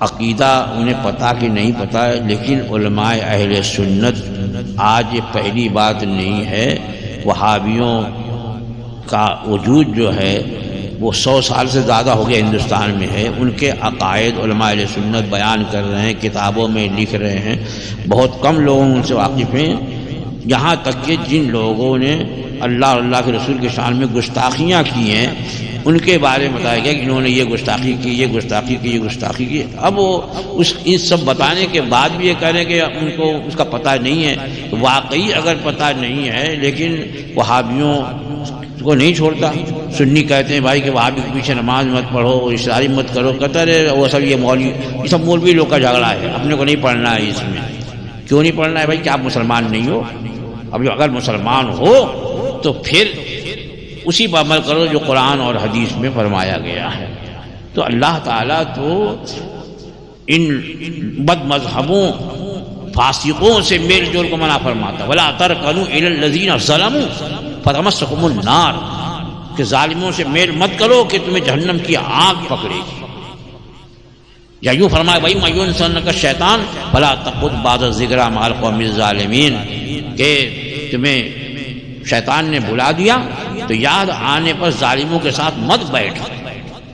عقیدہ انہیں پتہ کہ نہیں پتہ ہے، لیکن علماء اہل سنت آج یہ پہلی بات نہیں ہے، وہابیوں کا وجود جو ہے وہ 100 سال سے زیادہ ہو گیا ہندوستان میں ہے، ان کے عقائد علماء اہل سنت بیان کر رہے ہیں، کتابوں میں لکھ رہے ہیں، بہت کم لوگ ان سے واقف ہیں، یہاں تک کہ جن لوگوں نے اللہ اور اللہ کے رسول کے شان میں گستاخیاں کی ہیں ان کے بارے میں بتایا گیا کہ انہوں نے یہ گستاخی کی، یہ گستاخی کی، یہ گستاخی کی۔ اب وہ ان سب بتانے کے بعد بھی یہ کہہ رہے ہیں کہ ان کو اس کا پتہ نہیں ہے، تو واقعی اگر پتہ نہیں ہے لیکن وہابیوں کو نہیں چھوڑتا، سنی کہتے ہیں بھائی کہ وہابی کے پیچھے نماز مت پڑھو، اشاری مت کرو، قطر ہے وہ سب یہ سب مولوی لوگ کا جھگڑا ہے، اپنے کو نہیں پڑھنا ہے اس میں۔ کیوں نہیں پڑھنا ہے بھائی؟ کہ آپ مسلمان نہیں ہو؟ اب جو اگر مسلمان ہو تو پھر اسی پر عمل کرو جو قرآن اور حدیث میں فرمایا گیا ہے۔ تو اللہ تعالیٰ تو ان بد مذہبوں فاسقوں سے میل جول کو منع فرماتا، وَلَا تَرْكَنُوا إِلَى الَّذِينَ ظَلَمُوا فَتَمَسَّكُمُ النَّارُ، کہ ظالموں سے میل مت کرو کہ تمہیں جہنم کی آگ پکڑے گی۔ یا یوں فرمایا بھائی مَن يُنْسِنَكَ الشَّيْطَانُ فَلَا تَقْعُدْ بَعْدَ الذِّكْرَىٰ مَعَ الْقَوْمِ الظَّالِمِينَ، کہ تمہیں شیطان نے بلا دیا تو یاد آنے پر ظالموں کے ساتھ مت بیٹھ۔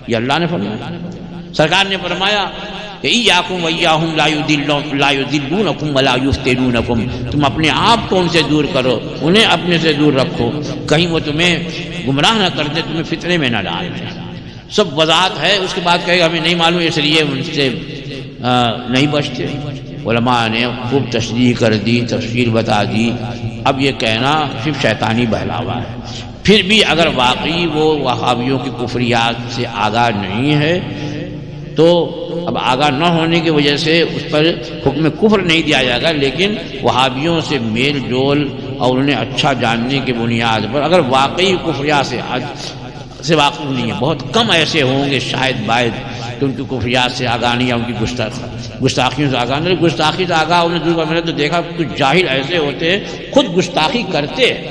یہ اللہ نے فرمایا۔ سرکار نے فرمایا کہ ایاکم وایاہم لا یضلونکم ولا یفتنونکم، تم اپنے آپ کو ان سے دور کرو، انہیں اپنے سے دور رکھو، کہیں وہ تمہیں گمراہ نہ کر دے، تمہیں فتنے میں نہ ڈال دے۔ سب وضاحت ہے۔ اس کے بعد کہے گا ہمیں نہیں معلوم اس لیے ان سے نہیں بچتے۔ علماء نے خوب تشریح کر دی، تفصیل بتا دی۔ اب یہ کہنا صرف شیطانی بہلاوا ہے۔ پھر بھی اگر واقعی وہ وہابیوں کی کفریات سے آگاہ نہیں ہے تو اب آگاہ نہ ہونے کی وجہ سے اس پر حکم کفر نہیں دیا جائے گا، لیکن وہابیوں سے میل جول اور انہیں اچھا جاننے کی بنیاد پر اگر واقعی کفریات سے واقف نہیں ہے، بہت کم ایسے ہوں گے شاید باید کہ ان کی کفریات سے آگاہ نہیں ہے، ان کی گستاخیوں سے آگاہ نہیں۔ گستاخی سے آگاہ انہیں دور میں نے تو دیکھا کچھ جاہل ایسے ہوتے ہیں خود گستاخی کرتے ہیں۔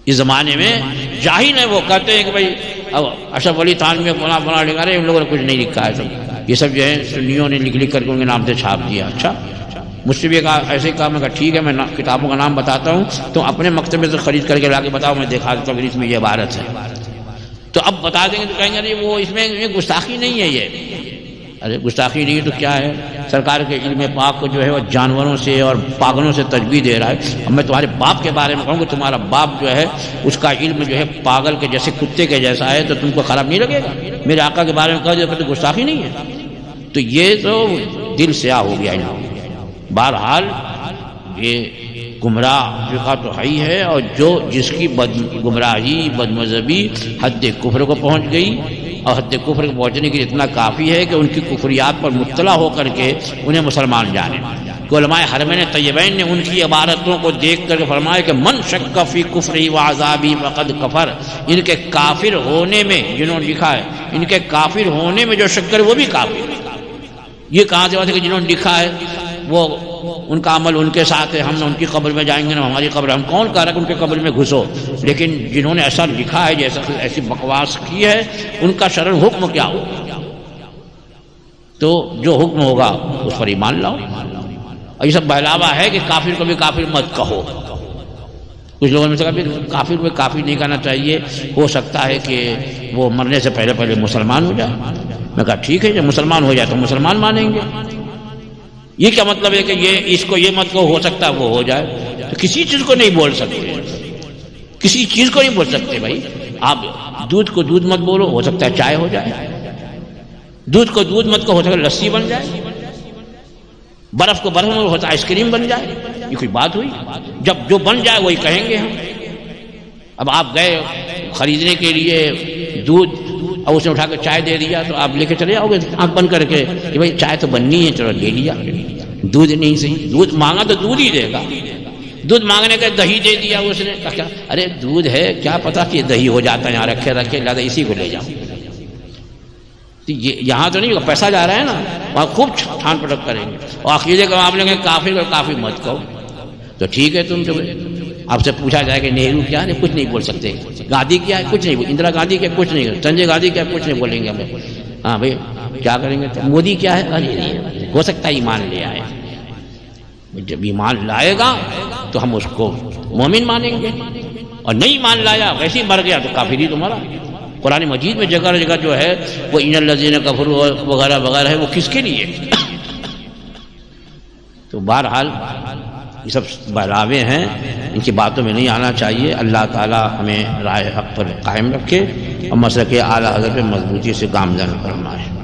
اس زمانے میں جاہل ہیں، وہ کہتے ہیں کہ بھائی اب اشرف علی تھانوی میں فلاں لکھا رہے، ان لوگوں نے کچھ نہیں لکھا ہے، سب یہ سب جو ہے سنیوں نے لکھ کر کے ان کے نام سے چھاپ دیا۔ اچھا، مجھ سے بھی ایسے کہا، میں کہا ٹھیک ہے، میں کتابوں کا نام بتاتا ہوں، تو اپنے مکتبے سے خرید کر کے لا کے بتاؤ، میں دکھا دیتا ہوں کہ اس میں یہ عبارت ہے۔ تو اب بتا دیں گے تو کہیں گے وہ اس میں گستاخی نہیں ہے۔ یہ ارے گستاخی نہیں تو کیا ہے؟ سرکار کے علم پاک کو جو ہے وہ جانوروں سے اور پاگلوں سے تجویز دے رہا ہے۔ اب میں تمہارے باپ کے بارے میں کہوں کہ تمہارا باپ جو ہے اس کا علم جو ہے پاگل کے جیسے کتے کے جیسا ہے، تو تم کو خراب نہیں لگے گا؟ میرے آقا کے بارے میں کہہ دیا تو گستاخی نہیں ہے؟ تو یہ تو دل سیاہ ہو گیا انہوں۔ بہرحال یہ گمراہ فرقہ تو ہے ہی ہے، اور جس کی گمراہی بد مذہبی حد کفر کو پہنچ گئی، اور حد کفر کو پہنچنے کے لیے اتنا کافی ہے کہ ان کی کفریات پر مطلع ہو کر کے انہیں مسلمان جانے۔ کہ علماء حرمین طیبین نے ان کی عبارتوں کو دیکھ کر فرمایا کہ من شک فی کفری وعذابی فقد کفر، ان کے کافر ہونے میں، جنہوں نے لکھا ہے ان کے کافر ہونے میں جو شک کرے وہ بھی کافر۔ یہ کہاں سے بات ہے کہ جنہوں نے لکھا ہے وہ ان کا عمل ان کے ساتھ ہے، ہم ان کی قبر میں جائیں گے نا ہماری قبر، ہم کون کہہ رہا ہے کہ ان کے قبر میں گھسو؟ لیکن جنہوں نے ایسا لکھا ہے، جیسا ایسی بکواس کی ہے، ان کا شرع حکم کیا ہوگا؟ تو جو حکم ہوگا اس پر ایمان لاؤ۔ اور یہ سب بہلاوا ہے کہ کافر کو بھی کافر مت کہو۔ کچھ لوگوں نے کہا کہ کافر کو کافر نہیں کہنا چاہیے، ہو سکتا ہے کہ وہ مرنے سے پہلے مسلمان ہو جائے۔ میں کہا ٹھیک ہے، جب مسلمان ہو جائے تو مسلمان مانیں گے۔ یہ کیا مطلب ہے کہ اس کو یہ مت کو ہو سکتا ہے وہ ہو جائے؟ تو کسی چیز کو نہیں بول سکتے، کسی چیز کو نہیں بول سکتے بھائی۔ آپ دودھ کو دودھ مت بولو، ہو سکتا ہے چائے ہو جائے۔ دودھ کو دودھ مت کو ہو سکتا ہے لسی بن جائے۔ برف کو برف میں ہوتا ہے آئس کریم بن جائے۔ یہ کوئی بات ہوئی؟ جب جو بن جائے وہی کہیں گے ہم۔ اب آپ گئے خریدنے کے لیے دودھ اور اس نے اٹھا کے چائے دے دیا تو آپ لے کے چلے جاؤ گے آنکھ بند کر کے کہ بھائی چائے تو بننی ہے، چلو لے لیا۔ دودھ نہیں صحیح، دودھ مانگا تو دودھ ہی دے گا۔ دودھ مانگنے کا دہی دے دیا اس نے، کہا ارے دودھ ہے کیا پتا کہ دہی ہو جاتا ہے، یہاں رکھے لہٰذا اسی کو لے جاؤ۔ یہاں تو نہیں ہوگا، پیسہ جا رہا ہے نا، وہاں خوب چھان پٹک کریں گے۔ اور عقیدے کا معاملے میں کافر کو کافر مت کہو۔ تو ٹھیک ہے، تم آپ سے پوچھا جائے کہ نہرو کیا ہے، کچھ نہیں بول سکتے۔ گاندھی کیا ہے، کچھ نہیں۔ اندرا گاندھی کیا، کچھ نہیں۔ سنجے گاندھی کیا، کچھ نہیں بولیں گے ہمیں۔ ہاں بھائی کیا کریں گے؟ مودی کیا ہے؟ ارے نہیں، ہو سکتا ہے ایمان لے آئے، جب ایمان لائے گا تو ہم اس کو مومن مانیں گے، اور نہیں ایمان لایا ویسے ہی مر گیا تو کافر ہی تمہارا۔ قرآن مجید میں جگہ جگہ جو ہے وہ ان الذین کفروا وغیرہ وغیرہ ہے، وہ کس کے لیے؟ تو بہرحال یہ سب بہلاوے ہیں، ان کی باتوں میں نہیں آنا چاہیے۔ اللہ تعالی ہمیں راہ حق پر قائم رکھے اور مسلک اعلیٰ حضرت پہ مضبوطی سے گامزن فرمائے۔